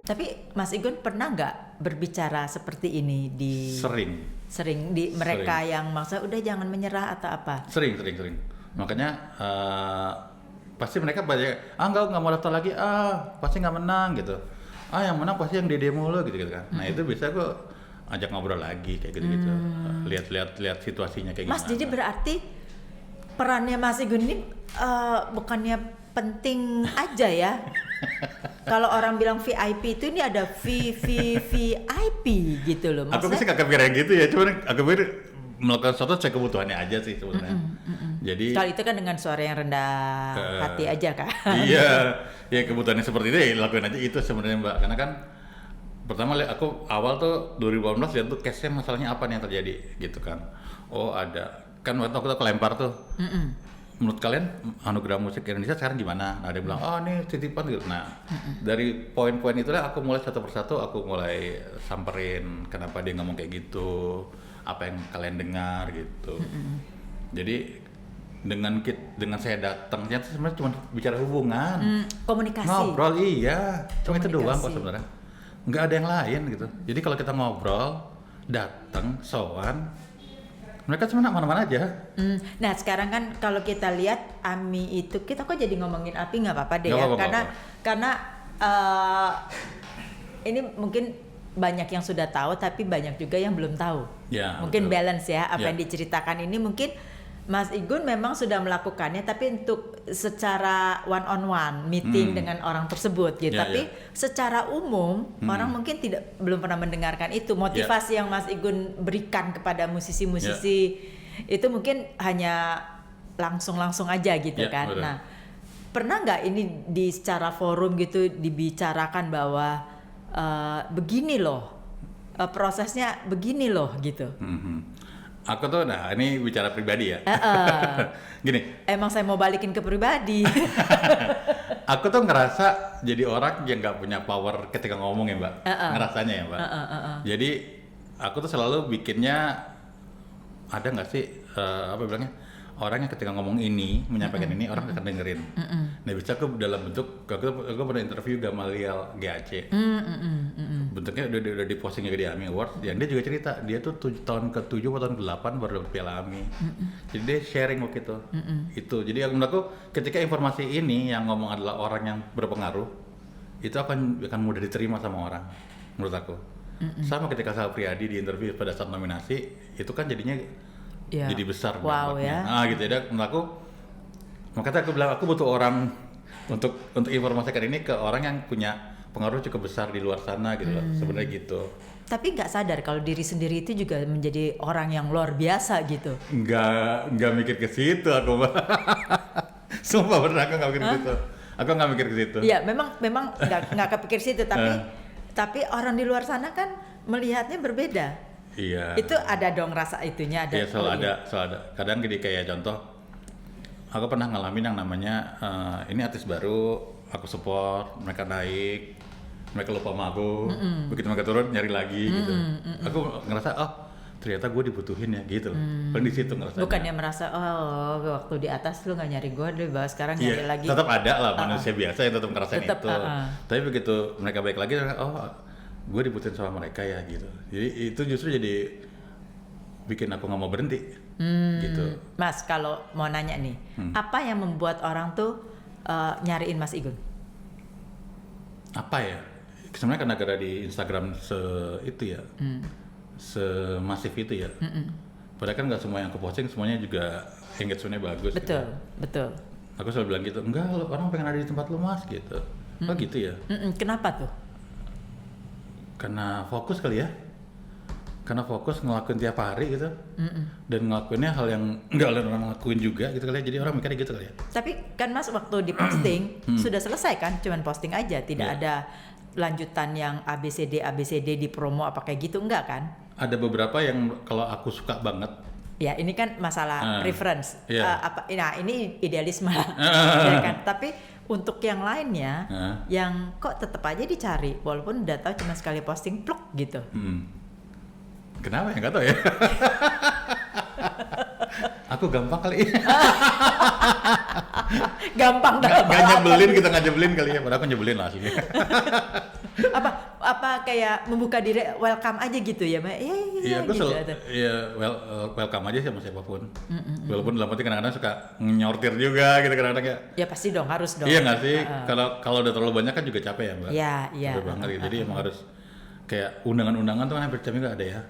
Tapi Mas Igun pernah nggak berbicara seperti ini di sering di mereka yang maksudnya udah jangan menyerah atau apa? Sering. Makanya pasti mereka banyak nggak mau daftar lagi, pasti nggak menang gitu. Yang menang pasti yang DD mulu gitu kan. Nah itu bisa gue ajak ngobrol lagi kayak gitu. Lihat situasinya kayak Mas, gimana. jadi berarti perannya Mas Igun ini bukannya penting aja ya? Kalau orang bilang VIP itu ini ada VIP gitu loh. Aku sih kagak pikir gitu ya, cuman aku pikir melakukan sesuatu cek kebutuhannya aja sih sebenarnya. Jadi kalau itu kan dengan suara yang rendah hati aja kan. Iya, ya kebutuhannya seperti itu ya lakuin aja itu sebenarnya Mbak. Karena kan pertama aku awal tuh 2018 lihat tuh case-nya masalahnya apa nih yang terjadi gitu kan. Oh ada, kan waktu aku kelempar tuh. Menurut kalian anugerah musik Indonesia sekarang gimana? Nah dia bilang, ini titipan gitu. Nah dari poin-poin itulah aku mulai satu persatu aku mulai samperin kenapa dia ngomong kayak gitu, apa yang kalian dengar gitu. Jadi dengan saya datang ternyata sebenarnya cuma bicara hubungan, komunikasi, ngobrol, iya, cuma itu doang kok sebenarnya. Nggak ada yang lain gitu. Jadi kalau kita ngobrol, datang, sowan, mereka cuma mana-mana aja. Nah sekarang kan kalau kita lihat AMI itu, kita kok jadi ngomongin API nggak apa-apa deh ya, karena ini mungkin banyak yang sudah tahu tapi banyak juga yang belum tahu. Ya, mungkin betul. Balance ya apa yang diceritakan ini mungkin Mas Igun memang sudah melakukannya tapi untuk secara one on one meeting dengan orang tersebut gitu. Tapi secara umum orang mungkin belum pernah mendengarkan itu motivasi yang Mas Igun berikan kepada musisi-musisi itu mungkin hanya langsung aja gitu kan. Betul. Nah, pernah nggak ini di secara forum gitu dibicarakan bahwa begini loh prosesnya begini loh gitu. Aku tuh, ini bicara pribadi ya. Gini. Emang saya mau balikin ke pribadi. Aku tuh ngerasa jadi orang yang nggak punya power ketika ngomong ya Mbak. Ngerasanya ya Mbak. Jadi aku tuh selalu bikinnya ada nggak sih apa bilangnya orang yang ketika ngomong ini menyampaikan ini orang akan dengerin. Nah bisa aku dalam bentuk aku pernah interview Gamaliel GAC. Bentuknya udah di posting juga di AMI Awards. Yang dia juga cerita dia tuh tahun ke-7 atau tahun ke-8 baru dapat piala AMI. Jadi dia sharing waktu itu. Itu jadi menurut aku ketika informasi ini yang ngomong adalah orang yang berpengaruh itu akan mudah diterima sama orang menurut aku. Sama ketika Sal Priadi di interview pada saat nominasi itu kan jadinya jadi besar dampaknya. Gitu ya. Menurut aku makanya aku bilang aku butuh orang untuk informasikan ini ke orang yang punya pengaruh cukup besar di luar sana gitu loh. Sebenarnya gitu. Tapi nggak sadar kalau diri sendiri itu juga menjadi orang yang luar biasa gitu. Nggak mikir ke situ aku Mbak. Sumpah bener aku nggak mikir ke situ. Aku nggak mikir ke situ. Iya memang nggak kepikir situ tapi orang di luar sana kan melihatnya berbeda. Iya. Itu ada dong rasa itunya ada. Iya selalu ada. Kadang gini kayak contoh, aku pernah ngalamin yang namanya ini artis baru, aku support, mereka naik, mereka lupa sama aku, begitu mereka turun nyari lagi gitu. Aku ngerasa ternyata gue dibutuhin ya gitu. Paling di situ ngerasanya. Bukannya merasa waktu di atas lu nggak nyari gue, di bawah sekarang nyari lagi. Tetap ada lah manusia biasa yang tetap ngerasain itu. Tapi begitu mereka balik lagi, gue dibutuhin sama mereka ya gitu. Jadi itu justru jadi bikin aku nggak mau berhenti gitu. Mas kalau mau nanya nih, apa yang membuat orang tuh nyariin Mas Igun? Apa ya? Sebenarnya karena gara di Instagram semasif itu ya. Padahal kan nggak semua yang aku posting semuanya juga engagement-nya bagus. Betul. Aku selalu bilang gitu, enggak orang pengen ada di tempat lu Mas gitu. Oh gitu ya? Kenapa tuh? Karena fokus kali ya. Karena fokus ngelakuin tiap hari gitu. Dan ngelakuinnya hal yang nggak orang lakuin juga gitu kali ya. Jadi orang mikirnya gitu kali ya. Tapi kan Mas waktu di posting sudah selesai kan? Cuman posting aja, tidak ada lanjutan yang ABCD di promo apa kayak gitu, enggak kan? Ada beberapa yang kalau aku suka banget. Ya ini kan masalah preference. Nah ini idealisme lah. Ya kan? Tapi untuk yang lainnya, yang kok tetap aja dicari, walaupun udah tahu cuma sekali posting, pluk gitu. Kenapa ya? Nggak tahu ya. Aku gampang kali. Gampang Nggak nyebelin, kita nggak nyebelin kali ya. Padahal aku nyebelin lah aslinya. apa kayak membuka diri, welcome aja gitu ya, Mbak? Iya, aku gitu. welcome aja sih sama siapapun. Walaupun dalam arti kadang-kadang suka nyortir juga gitu kadang-kadang ya. Ya pasti dong, harus dong. Iya nggak sih? Kalau udah terlalu banyak kan juga capek ya, Mbak. Iya. Capek banget gitu. Jadi emang harus kayak undangan-undangan tuh kan hampir tiap minggu ada ya.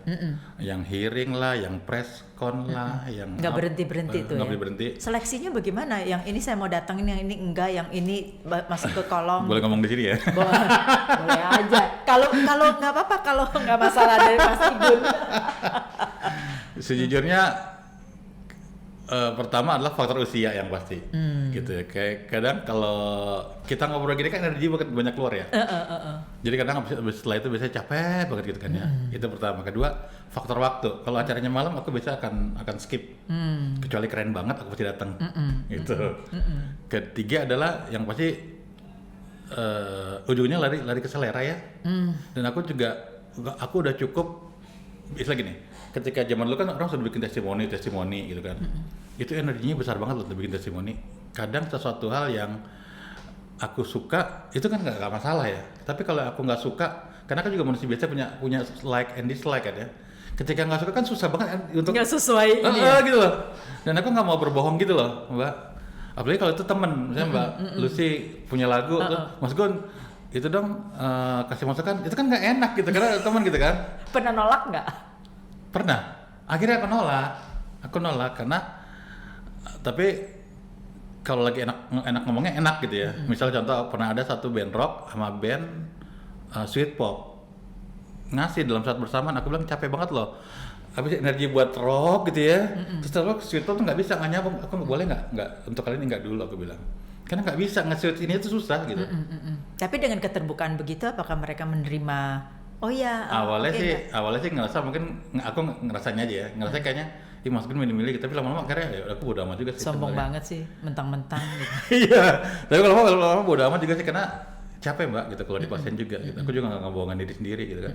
Yang hearing lah, yang press con lah, yang nggak berhenti tuh nggak ya. berhenti. Seleksinya bagaimana? Yang ini saya mau datangin, yang ini enggak, yang ini masuk ke kolong. Boleh ngomong di sini ya? Boleh aja. Kalau nggak apa-apa, kalau nggak masalah dari Mas Igun. Sejujurnya pertama adalah faktor usia yang pasti, gitu ya. Kayak kadang kalau kita ngobrol gini kan energi banyak keluar ya. Jadi kadang setelah itu biasanya capek banget gitu kan ya. Itu pertama. Kedua, faktor waktu. Kalau acaranya malam aku biasa akan skip. Kecuali keren banget aku pasti datang. Gitu. Ketiga adalah yang pasti ujungnya lari ke selera ya. Dan aku udah cukup. Bisa gini, ketika zaman dulu kan orang sudah bikin testimoni gitu kan. Itu energinya besar banget loh untuk bikin testimoni. Kadang sesuatu hal yang aku suka itu kan nggak masalah ya. Tapi kalau aku nggak suka, karena kan juga manusia biasa punya like and dislike kan ya. Ketika nggak suka kan susah banget untuk nggak sesuai ini ya? Gitu loh. Dan aku nggak mau berbohong gitu loh, Mbak. Apalagi kalau itu temen, misalnya Mbak Lucy punya lagu, tuh, Mas Gun itu dong kasih masukan, itu kan nggak enak gitu karena teman gitu kan. Pernah nolak nggak? Pernah. Akhirnya aku nolak karena tapi kalau lagi enak ngomongnya enak gitu ya. Misal contoh pernah ada satu band rock sama band sweet pop ngasih dalam saat bersamaan, aku bilang capek banget loh. Habis energi buat rock gitu ya. Terus terus sweet pop tuh nggak bisa, nggak nyambung. Aku boleh nggak untuk kali ini nggak dulu aku bilang. Karena nggak bisa nge-shoot ini itu susah gitu. Tapi dengan keterbukaan begitu, apakah mereka menerima? Oh ya. Awalnya sih ngerasa mungkin aku ngerasanya aja ya, ngerasa kayaknya Mas Gun milih-milih gitu, tapi lama-lama akhirnya ya aku bodo amat juga sih. Sombong banget sih, mentang-mentang gitu. Iya, tapi kalau lama-lama bodo amat juga sih karena capek Mbak gitu kalau di pasien juga gitu. Aku juga nggak ngebohongin diri sendiri gitu kan.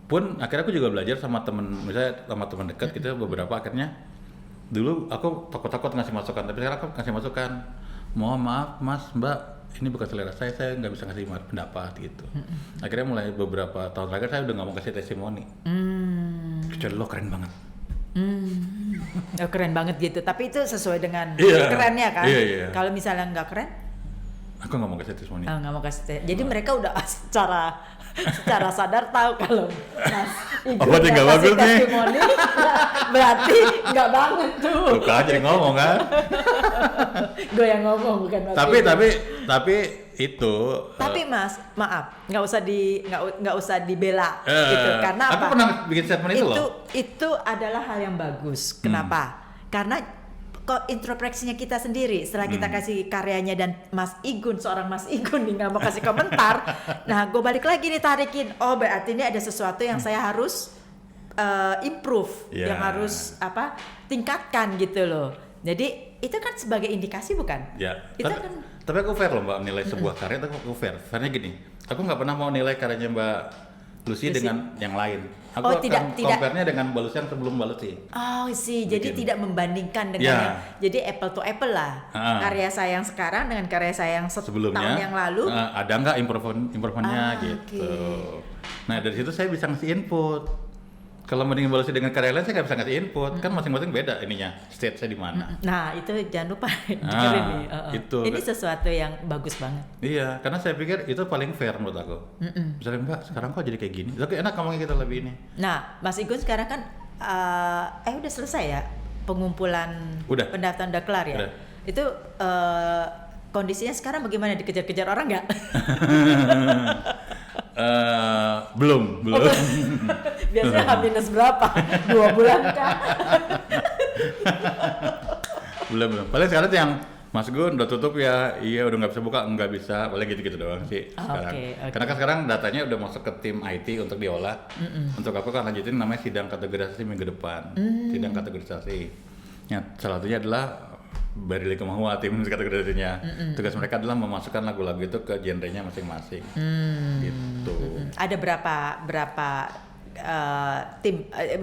Pun akhirnya aku juga belajar sama misalnya sama teman dekat gitu beberapa akhirnya. Dulu aku takut-takut ngasih masukan, tapi sekarang aku ngasih masukan. Mohon maaf Mas, Mbak, ini bukan selera saya nggak bisa ngasih pendapat gitu. Akhirnya mulai beberapa tahun terakhir saya udah nggak mau kasih testimoni. Kecuali lo keren banget. Oh, keren banget gitu, tapi itu sesuai dengan kerennya kan. Kalau misalnya nggak keren, aku nggak mau kasih testimoni. Nggak mau kasih jadi mereka udah secara sadar tahu kalau Mas Igun nggak kasih testimoni, berarti nggak banget tuh. Bukan jadi ngomong kan. Gue yang ngomong bukan Mas. Tapi itu. Tapi Mas, maaf, nggak usah dibela gitu. Karena aku pernah bikin statement itu loh. Itu adalah hal yang bagus. Kenapa? Karena kok introspeksinya kita sendiri setelah kita kasih karyanya dan seorang Mas Igun nih nggak mau kasih komentar. Nah, gue balik lagi nih tarikin. Oh, berarti ini ada sesuatu yang saya harus improve, yang harus tingkatkan gitu loh. Jadi itu kan sebagai indikasi bukan? Ya. Itu tapi aku fair loh Mbak nilai sebuah karya, itu aku fair. Fairnya gini, aku nggak pernah mau nilai karyanya Mbak Lucy dengan yang lain. Aku akan compare-nya dengan Mbak Lucy yang sebelum Mbak Lucy. Oh sih, jadi tidak membandingkan dengan jadi apple to apple lah. Karya saya yang sekarang dengan karya saya yang sebelumnya, tahun yang lalu. Ada nggak improvement-nya gitu. Nah dari situ saya bisa ngasih input. Kalau mending Mbak Lucy dengan karya lain saya nggak bisa ngasih input, kan masing-masing beda ininya, stage-nya di mana. Nah itu jangan lupa dengerin nih. Itu. Ini sesuatu yang bagus banget. Iya, karena saya pikir itu paling fair menurut aku. Misalnya Mbak, sekarang kok jadi kayak gini? Tapi enak ngomongnya kita lebih ini. Nah, Mas Igun sekarang kan udah selesai ya pengumpulan pendaftaran udah kelar ya? Udah. Itu kondisinya sekarang bagaimana, dikejar-kejar orang nggak? Belum. Biasanya H- berapa? 2 bulan kah? belum. Paling sekarang tuh yang Mas Gun udah tutup ya, iya udah nggak bisa buka, nggak bisa, paling gitu-gitu doang sih sekarang. Karena kan sekarang datanya udah masuk ke tim IT untuk diolah. Untuk aku kan lanjutin namanya sidang kategorisasi minggu depan. Sidang kategorisasi. Ya, salah satunya adalah Barili Kemahua tim kategorisasinya. Tugas mereka adalah memasukkan lagu-lagu itu ke genrenya masing-masing. Gitu. Ada berapa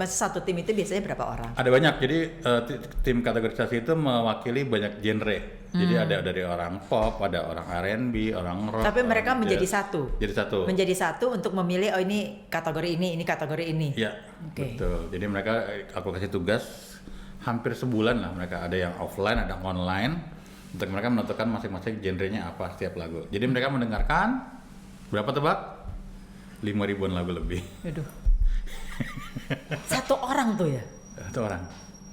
satu tim itu biasanya berapa orang? Ada banyak, jadi tim kategorisasi itu mewakili banyak genre. Jadi ada dari orang pop, ada orang R&B, orang rock. Tapi mereka jazz. menjadi satu. Menjadi satu untuk memilih ini kategori ini kategori ini. Iya, betul. Jadi mereka aku kasih tugas hampir sebulan lah, mereka ada yang offline, ada yang online, untuk mereka menentukan masing-masing genrenya apa setiap lagu. Jadi mereka mendengarkan berapa tebak? 5.000-an lagu lebih. Aduh. Satu orang tuh ya? Satu orang.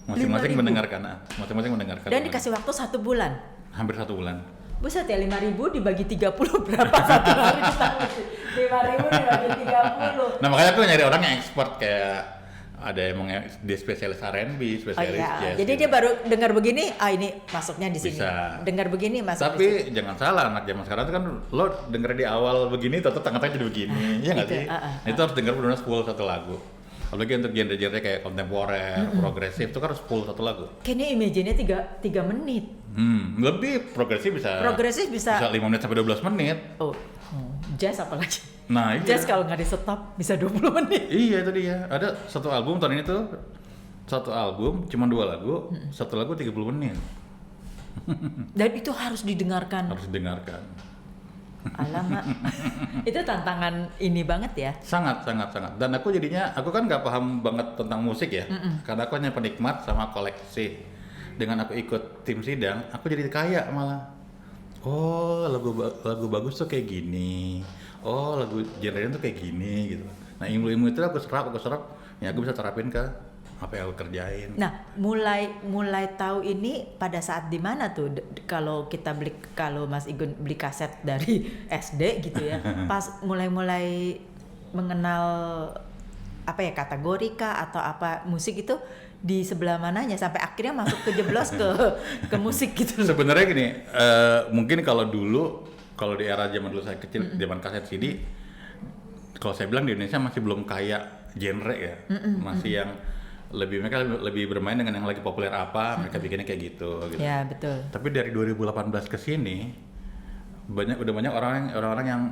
Masing-masing mendengarkan. Dan dikasih waktu 1 bulan? Hampir 1 bulan. Buset ya, 5.000 dibagi 30 berapa satu hari kita mesti? 5.000 dibagi 30. Nah makanya aku nyari orang yang expert, kayak ada yang dia spesialis R&B, spesialis jazz. Jadi dia baru dengar begini, ini masuknya di sini. Bisa. Dengar begini masuk. Tapi jangan salah, anak zaman sekarang itu kan lo denger di awal begini, tetap tengah-tengah jadi begini, iya nggak sih? Itu harus denger benar-benar full satu lagu. Apalagi untuk genre-genre kayak kontemporer, progresif itu kan harus full satu lagu. Kayaknya image-nya 3 menit. Lebih progresif bisa 5 menit sampai 12 menit. Jazz apalagi? Nah, jazz kalau nggak di stop bisa 20 menit. Iya, itu dia. Ada satu album tahun ini tuh, satu album cuma 2 lagu, satu lagu 30 menit. Dan itu harus didengarkan. Harus didengarkan. Alamak. Itu tantangan ini banget ya. Sangat. Dan aku kan nggak paham banget tentang musik ya. Karena aku hanya penikmat sama koleksi. Dengan aku ikut tim sidang, aku jadi kaya malah. Oh, lagu bagus tuh kayak gini. Oh, lagu genre-nya tuh kayak gini gitu. Nah, ilmu-ilmu itu aku serap, ya aku bisa terapin ke apa yang aku kerjain. Nah, mulai tahu ini pada saat di mana tuh? Kalau Mas Igun beli kaset dari SD gitu ya, pas mulai mengenal apa ya, kategori kah atau apa musik itu di sebelah mananya sampai akhirnya masuk kejeblos ke musik gitu. Sebenarnya gini, mungkin kalau di era zaman dulu saya kecil, zaman kaset CD, kalau saya bilang di Indonesia masih belum kayak genre ya, masih yang mereka lebih bermain dengan yang lagi populer apa, mereka bikinnya kayak gitu. Ya, betul. Tapi dari 2018 ke sini udah banyak orang-orang yang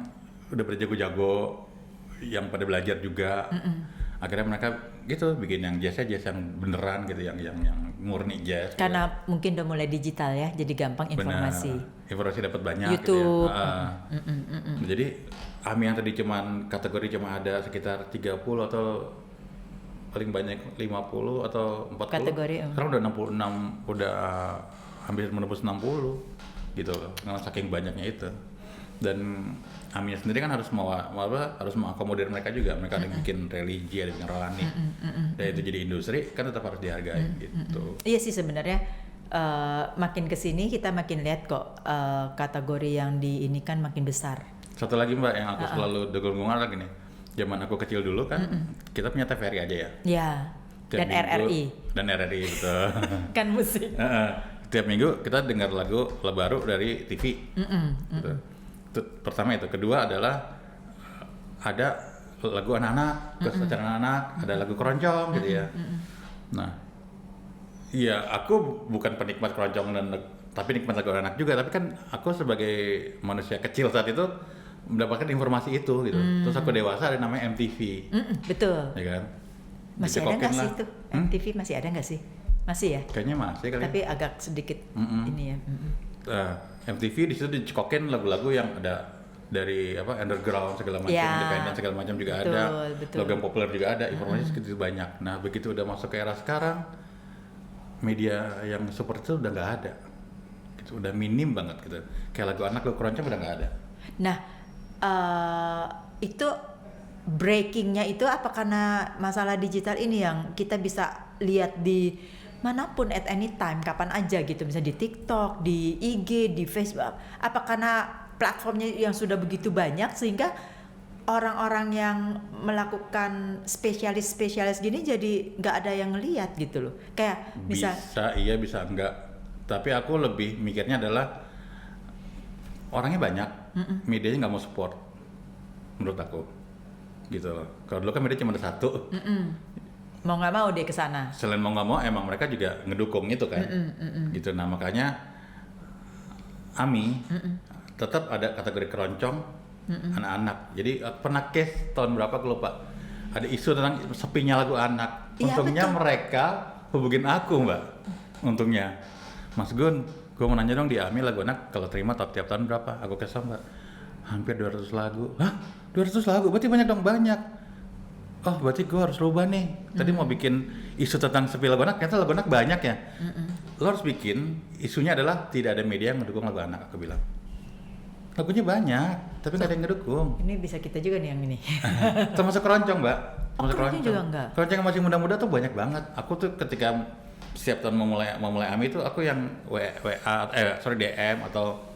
udah berjago-jago, yang pada belajar juga. Akhirnya mereka gitu bikin yang jazz yang beneran gitu, yang murni jazz. Karena mungkin udah mulai digital ya, jadi gampang informasi. Benar. Informasi dapat banyak YouTube. gitu ya. Jadi AMI yang tadi kategori cuma ada sekitar 30 atau paling banyak 50 atau 40 kategori. Sekarang udah 66, udah hampir menembus 60 gitu loh, karena saking banyaknya itu. Dan AMI sendiri kan harus mengakomodir mereka juga. Mereka ada yang bikin religi, ada yang bikin rohani. Dan itu jadi industri kan tetap harus dihargai gitu. Iya sih sebenarnya makin kesini kita makin lihat kok kategori yang di ini kan makin besar. Satu lagi Mbak yang aku selalu dengung-dengung lagi nih. Zaman aku kecil dulu kan kita punya TVRI aja ya. Iya. Dan RRI. Dan RRI betul. Kan musik. Tiap minggu kita dengar lagu baru dari TV. Gitu. Itu pertama itu. Kedua adalah ada lagu anak-anak, acara anak-anak, ada lagu keroncong gitu ya. Nah, iya aku bukan penikmat keroncong tapi nikmat lagu anak juga. Tapi kan aku sebagai manusia kecil saat itu mendapatkan informasi itu gitu. Terus aku dewasa ada namanya MTV. Betul. Ya kan? Masih ada nggak sih itu? MTV masih ada nggak sih? Masih ya? Kayaknya masih kali. Tapi agak sedikit ini ya. MTV di situ dicekokin lagu-lagu yang ada dari underground segala macam, independen segala macam juga ada. Lagu yang populer juga ada, informasi segitu banyak. Nah, begitu udah masuk ke era sekarang, media yang seperti itu udah nggak ada. Gitu, udah minim banget gitu. Kayak lagu anak, lagu keroncong udah nggak ada. Nah, itu breakingnya itu apa karena masalah digital ini yang kita bisa lihat di manapun at any time, kapan aja gitu, misalnya di TikTok, di IG, di Facebook. Apa karena platformnya yang sudah begitu banyak sehingga orang-orang yang melakukan spesialis gini jadi nggak ada yang ngelihat gitu loh. Kayak bisa iya bisa enggak. Tapi aku lebih mikirnya adalah orangnya banyak, medianya nggak mau support, menurut aku, gitu loh. Kalau dulu kan media cuma ada satu, mau nggak mau deh kesana. Selain mau nggak mau, emang mereka juga ngedukung itu kan, gitu. Nah makanya AMI tetap ada kategori keroncong anak-anak. Jadi pernah case tahun berapa aku lupa, ada isu tentang sepinya lagu anak. Iya, Untungnya betul. mereka hubungin aku, Mbak. Untungnya, Mas Gun, gue mau nanya dong di AMI lagu anak kalau terima tiap tahun berapa? Aku kasih tau, Mbak, hampir 200 lagu. Hah? 200 lagu? Berarti banyak dong, banyak. Oh, berarti gue harus rubah nih. Tadi mau bikin isu tentang sepi lagu anak, ternyata lagu anak banyak ya. Lo harus bikin, isunya adalah tidak ada media yang mendukung lagu anak, aku bilang. Lagunya banyak, tapi nggak ada yang ngedukung. Ini bisa kita juga nih yang ini. Termasuk keroncong, Mbak. Oh, Termasuk keroncong juga enggak? Keroncong yang masih muda-muda tuh banyak banget. Aku tuh ketika setiap tahun memulai AMI itu aku yang DM atau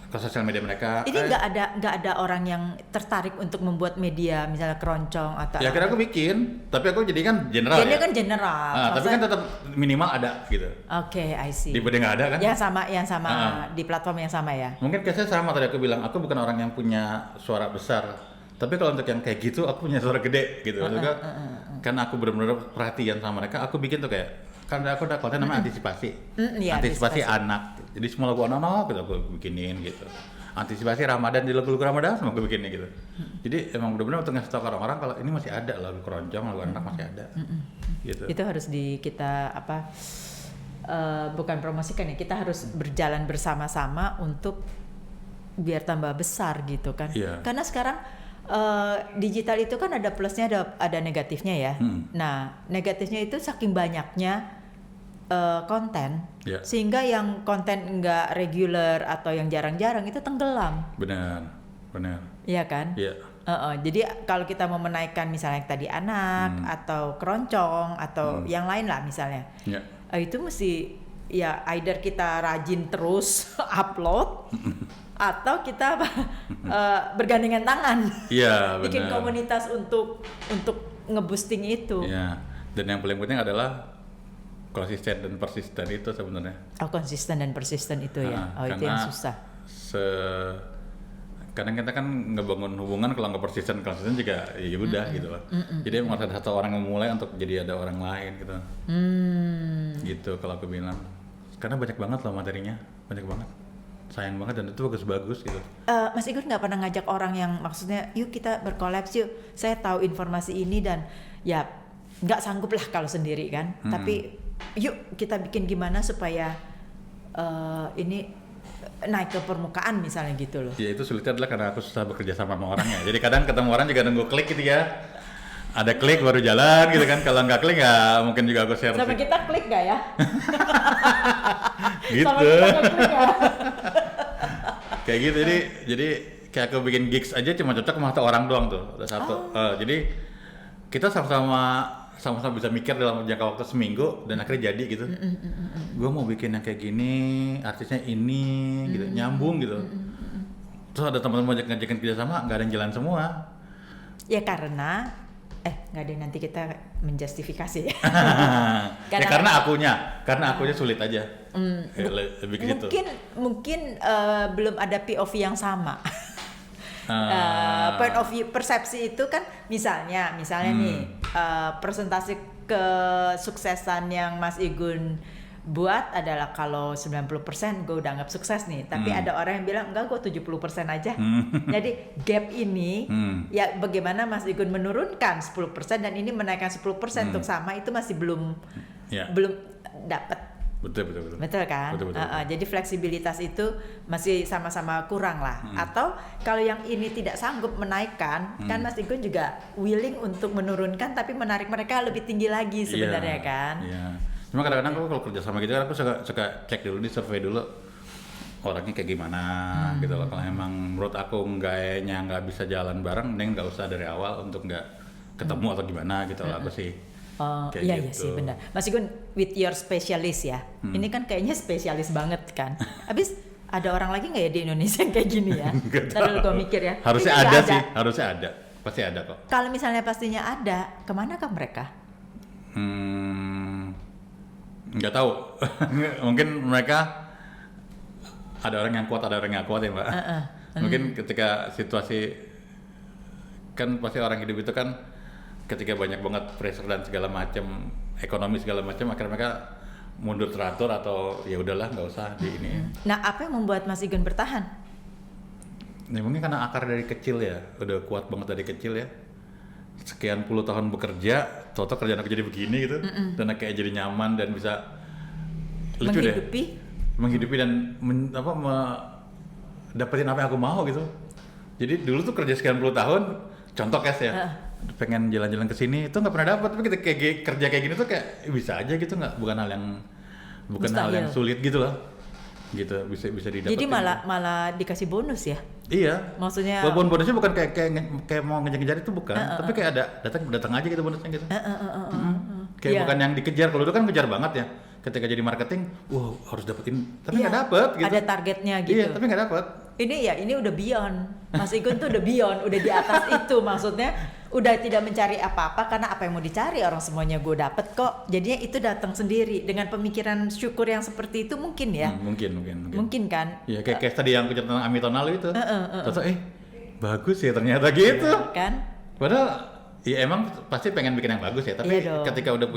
ke sosial media mereka. Ini nggak ada orang yang tertarik untuk membuat media misalnya keroncong atau Ya akhirnya aku bikin, tapi aku jadi kan general Dia ya. kan general. Tapi kan tetap minimal ada gitu. Oke, I see. Dibanding nggak ada kan? Yang sama di platform yang sama ya. Mungkin case-nya sama tadi aku bilang, aku bukan orang yang punya suara besar. Tapi kalau untuk yang kayak gitu, aku punya suara gede gitu. Maksudnya, karena aku benar-benar perhatian sama mereka, aku bikin tuh kayak, karena aku ada konten namanya antisipasi. Iya, Antisipasi anak. Jadi semua lagu anak-anak gitu aku bikinin gitu. Antisipasi Ramadan di lagu-lagu Ramadan semua aku bikinin gitu. Jadi emang benar-benar untuk ngasih tahu ke orang-orang kalau ini masih ada lagu keroncong, lagu anak masih ada. Gitu. Itu harus kita bukan promosikan ya, kita harus berjalan bersama-sama untuk biar tambah besar gitu kan. Iya. Karena sekarang digital itu kan ada plusnya ada negatifnya ya. Nah, negatifnya itu saking banyaknya konten, sehingga yang konten nggak reguler atau yang jarang-jarang itu tenggelam. Benar. Iya kan? Iya. Jadi kalau kita mau menaikkan misalnya tadi anak atau keroncong atau yang lain lah misalnya, itu mesti ya either kita rajin terus upload atau kita bergandengan tangan, bikin komunitas untuk nge-boosting itu. Iya. Dan yang paling penting adalah konsisten dan persisten itu sebenarnya. Oh, konsisten dan persisten itu ya. Itu yang susah. Kadang kita kan ngebangun hubungan kalau nggak persisten juga ya udah gitu loh. Jadi emang ada satu orang yang memulai untuk jadi ada orang lain gitu. Gitu kalau aku bilang. Karena banyak banget loh materinya, banyak banget. Sayang banget dan itu bagus-bagus gitu. Mas Igun nggak pernah ngajak orang yang maksudnya yuk kita berkolaps yuk. Saya tahu informasi ini dan ya nggak sanggup lah kalau sendiri kan. Tapi yuk kita bikin gimana supaya ini naik ke permukaan misalnya gitu loh. Ya itu sulitnya adalah karena aku susah bekerja sama orangnya. Jadi kadang ketemu orang juga nunggu klik gitu ya. Ada klik baru jalan gitu kan. Kalau nggak klik nggak mungkin juga aku share. Sama kita klik nggak ya? Gitu. Sama kita nggak klik ya? Kayak gitu jadi kayak aku bikin gigs aja cuma cocok sama satu orang doang tuh. Ada satu. Jadi kita sama-sama bisa mikir dalam jangka waktu seminggu dan akhirnya jadi gitu. Gue mau bikin yang kayak gini, artisnya ini, gitu, nyambung gitu. Terus ada teman-teman ngajakin kerjasama, nggak ada yang jalan semua. Ya karena, nggak ada, nanti kita menjustifikasi ya. Karena akunya sulit aja. Lebih ke situ. Mungkin belum ada POV yang sama. Point of view, persepsi itu kan misalnya nih presentasi kesuksesan yang Mas Igun buat adalah kalau 90% gue udah anggap sukses nih, tapi ada orang yang bilang enggak, gue 70% aja. Jadi gap ini ya bagaimana Mas Igun menurunkan 10% dan ini menaikkan 10% untuk sama, itu masih belum dapat. Betul kan? Betul. Jadi fleksibilitas itu masih sama-sama kurang lah. Atau kalau yang ini tidak sanggup menaikkan, kan Mas Igun juga willing untuk menurunkan tapi menarik mereka lebih tinggi lagi sebenarnya kan? Iya. Cuma kadang-kadang aku kalau kerja sama gitu kan aku suka cek dulu, survei dulu orangnya kayak gimana gitu loh. Kalau emang menurut aku kayaknya nggak bisa jalan bareng, mending nggak usah dari awal untuk nggak ketemu atau gimana gitu loh aku sih. Iya sih benar. Mas Igun with your specialist ya. Ini kan kayaknya spesialis banget kan. Habis ada orang lagi nggak ya di Indonesia yang kayak gini ya? Tadi gue mikir ya. Harusnya ada sih, harusnya ada. Pasti ada kok. Kalau misalnya pastinya ada, kemana kah mereka? Nggak tahu. Mungkin mereka ada orang yang kuat, ada orang yang nggak kuat ya Mbak. Mungkin ketika situasi kan pasti orang hidup itu kan ketika banyak banget pressure dan segala macam, ekonomi segala macam, akhirnya mereka mundur teratur atau ya udahlah nggak usah di ini. Nah, apa yang membuat Mas Igun bertahan? Ya, mungkin karena akar dari kecil ya, udah kuat banget dari kecil ya. sekian puluh tahun bekerja, toto kerjaan aku jadi begini gitu, dan kayak jadi nyaman dan bisa lucu menghidupi dan dapetin apa yang aku mau gitu. Jadi dulu tuh kerja sekian puluh tahun, contoh ya, pengen jalan-jalan ke sini itu nggak pernah dapat, tapi kita kerja kayak gini tuh kayak bisa aja gitu, bukan hal yang sulit gitu loh. Gitu bisa didapetin. Jadi malah dikasih bonus ya? Iya. Maksudnya walaupun bonusnya bukan kayak mau ngejar-ngejar itu bukan, tapi kayak ada datang aja gitu bonusnya gitu. Kayak bukan yang dikejar. Kalau dulu kan ngejar banget ya. Ketika jadi marketing, harus dapetin, tapi nggak dapet gitu. Ada targetnya gitu. Iya, tapi nggak dapet. Ini udah beyond. Mas Igun tuh udah beyond, udah di atas itu, maksudnya udah tidak mencari apa-apa karena apa yang mau dicari orang semuanya gue dapet kok. Jadinya itu datang sendiri dengan pemikiran syukur yang seperti itu mungkin ya. Mungkin kan? Iya, kayak tadi yang aku cerita tentang Amitonal itu. Terus bagus ya ternyata gitu. Kan? Padahal ya emang pasti pengen bikin yang bagus ya, tapi ketika udah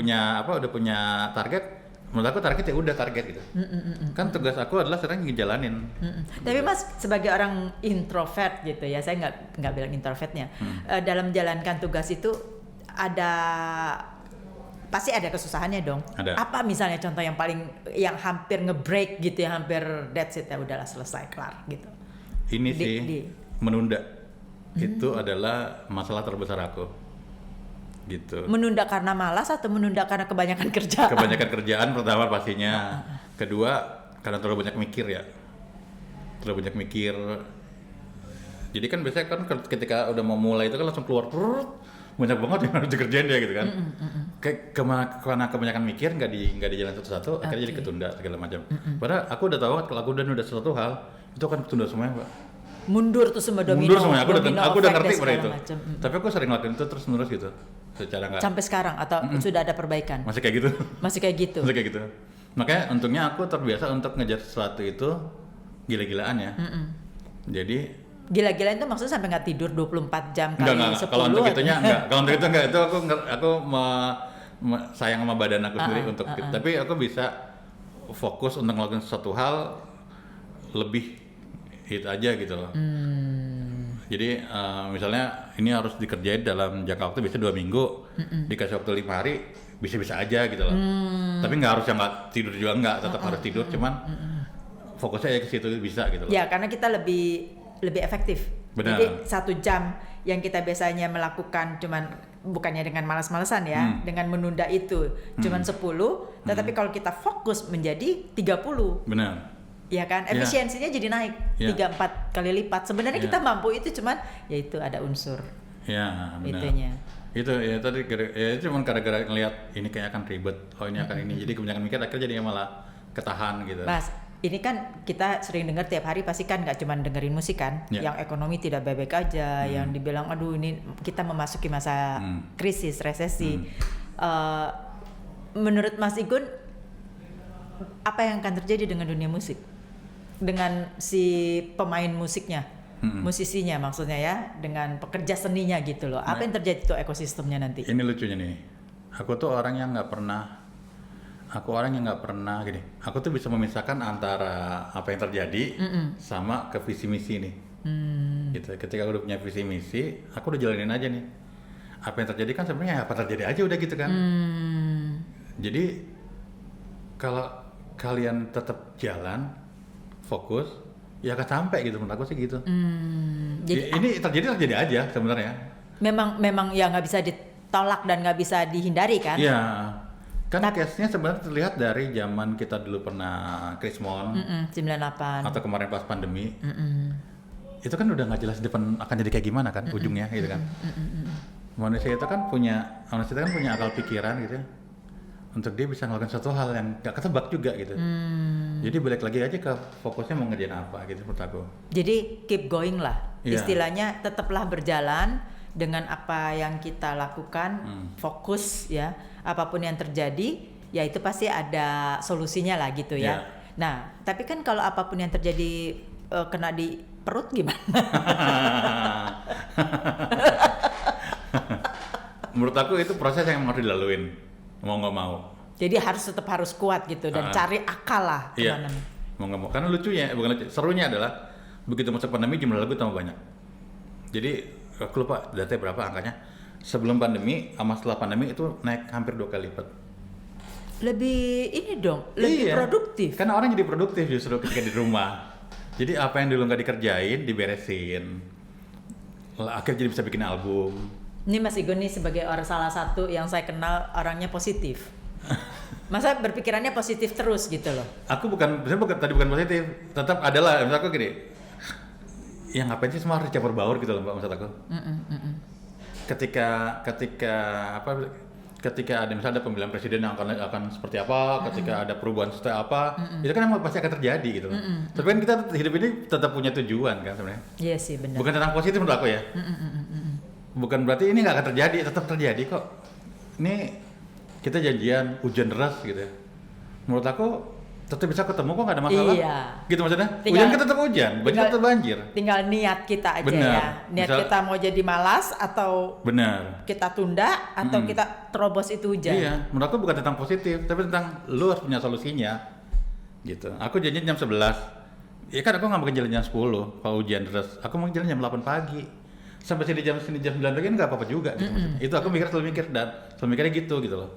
punya target, menurut aku target ya udah target gitu. Kan tugas aku adalah sering ngejalanin. Tapi Mas sebagai orang introvert gitu ya, saya nggak bilang introvertnya. Dalam menjalankan tugas itu pasti ada kesusahannya dong. Ada. Apa misalnya contoh yang hampir nge-break gitu ya, hampir that's it ya udahlah selesai kelar gitu. Ini menunda. Itu adalah masalah terbesar aku. Gitu. Menunda karena malas atau menunda karena kebanyakan kerjaan? Kebanyakan kerjaan pertama pastinya. Kedua karena terlalu banyak mikir ya. Terlalu banyak mikir. Jadi kan biasanya kan ketika udah mau mulai itu kan langsung keluar banyak banget yang harus dikerjain dia gitu kan. Karena kebanyakan mikir nggak di jalan satu-satu, akhirnya jadi ketunda segala macam. Padahal aku udah tahu kalau aku udah suatu hal itu akan ketunda semuanya, Pak. Mundur tuh semua domino. Mundur semuanya. Aku udah ngerti pada itu. Tapi aku sering ngelakuin itu terus menerus gitu. Secara nggak. Sampai sekarang atau sudah ada perbaikan? Masih kayak gitu. Masih kayak gitu. Makanya untungnya aku terbiasa untuk ngejar sesuatu itu gila-gilaan ya. Jadi gila-gilaan itu maksudnya sampai nggak tidur 24 jam kali 10. Enggak. Kalau untuk itunya enggak. Kalau untuk itu enggak. Itu aku sayang sama badan aku sendiri untuk itu. Tapi aku bisa fokus untuk ngelakuin sesuatu hal lebih itu aja gitu loh. Jadi misalnya ini harus dikerjain dalam jangka waktu biasanya 2 minggu, dikasih waktu 5 hari bisa-bisa aja gitu loh. Tapi nggak harus yang nggak tidur juga nggak, tetap harus tidur, cuman fokusnya aja ke situ bisa gitu loh. Ya karena kita lebih efektif. Benar. Jadi 1 jam yang kita biasanya melakukan cuman bukannya dengan malas-malasan ya, dengan menunda itu cuman 10, tetapi kalau kita fokus menjadi 30. Benar. Ya kan, efisiensinya jadi naik 3-4 kali lipat. Sebenarnya kita mampu itu cuman ya itu ada unsur. Ya, benar. Itunya. Itu ya tadi cuman gara-gara ngelihat ini kayak akan ribet, ini akan ini. Jadi kebanyakan mikir akhirnya jadi malah ketahan gitu. Mas, ini kan kita sering dengar tiap hari pasti kan nggak cuma dengerin musik kan, yang ekonomi tidak baik-baik aja, yang dibilang aduh ini kita memasuki masa krisis, resesi. Menurut Mas Igun, apa yang akan terjadi dengan dunia musik? Dengan si pemain musiknya, musisinya maksudnya ya, dengan pekerja seninya gitu loh. Apa yang terjadi tuh ekosistemnya nanti? Ini lucunya nih, aku tuh orang yang nggak pernah gini. Aku tuh bisa memisahkan antara apa yang terjadi sama ke visi misi nih. Gitu. Ketika aku udah punya visi misi, aku udah jalanin aja nih. Apa yang terjadi kan sebenarnya apa terjadi aja udah gitu kan. Jadi kalau kalian tetap jalan fokus, ya akan sampai gitu menurut aku sih gitu. Jadi ini terjadi aja sebenarnya. Memang ya nggak bisa ditolak dan nggak bisa dihindari kan? Iya. Kan case-nya sebenarnya terlihat dari zaman kita dulu pernah Krismon 98 atau kemarin pas pandemi. Itu kan udah nggak jelas depan akan jadi kayak gimana kan ujungnya gitu kan. Manusia itu kan punya akal pikiran gitu ya. Untuk dia bisa ngelakuin suatu hal yang gak ketebak juga gitu. Jadi balik lagi aja ke fokusnya mau ngerjain apa gitu menurut aku. Jadi keep going lah. Istilahnya tetaplah berjalan dengan apa yang kita lakukan, fokus ya. Apapun yang terjadi, ya itu pasti ada solusinya lah gitu ya. Nah, tapi kan kalau apapun yang terjadi kena di perut gimana? Menurut aku itu proses yang harus dilaluin. Mau nggak mau. Jadi tetap harus kuat gitu dan cari akal lah kemana. Mau nggak mau. Karena serunya adalah begitu masuk pandemi jumlah lagu tambah banyak. Jadi aku lupa datanya berapa angkanya. sebelum pandemi sama setelah pandemi itu naik hampir 2 kali lipat. Lebih ini dong, lebih Iya. produktif. Karena orang jadi produktif justru ketika di rumah. Jadi apa yang dulu nggak dikerjain, diberesin. Akhirnya jadi bisa bikin album. Ini Mas Igun nih sebagai orang salah satu yang saya kenal orangnya positif. Masa berpikirannya positif terus gitu loh. Aku tadi bukan positif. Tetap adalah, maksud aku gini. Ya ngapain sih semua harus dicampur baur gitu loh Mbak, maksud aku. Ketika ada misalnya ada pemilihan presiden yang akan seperti apa, ketika ada perubahan seperti apa, itu kan emang pasti akan terjadi gitu loh. Tapi kan kita hidup ini tetap punya tujuan kan sebenarnya. Iya sih benar. Bukan tentang positif menurut aku ya. Bukan berarti ini nggak akan terjadi, tetap terjadi kok. Ini kita janjian hujan deras gitu ya. Menurut aku tetap bisa ketemu kok nggak ada masalah. Iya. Gitu maksudnya. Tinggal- hujan kan tetap hujan, banjir tetap banjir. Tinggal niat kita aja Benar. ya. Niat Misal- kita mau jadi malas atau Benar. kita tunda atau kita terobos itu hujan. Iya, menurut aku bukan tentang positif, tapi tentang lu harus punya solusinya. Gitu. Aku janjian jam 11. Ya kan aku nggak mungkin jalan jam 10 kalau hujan deras. Aku mau jalan jam 8 pagi. Sampai sini jam 9 pagi nggak apa-apa juga gitu maksudnya. Itu aku selalu mikir dan selalu mikirnya gitu loh.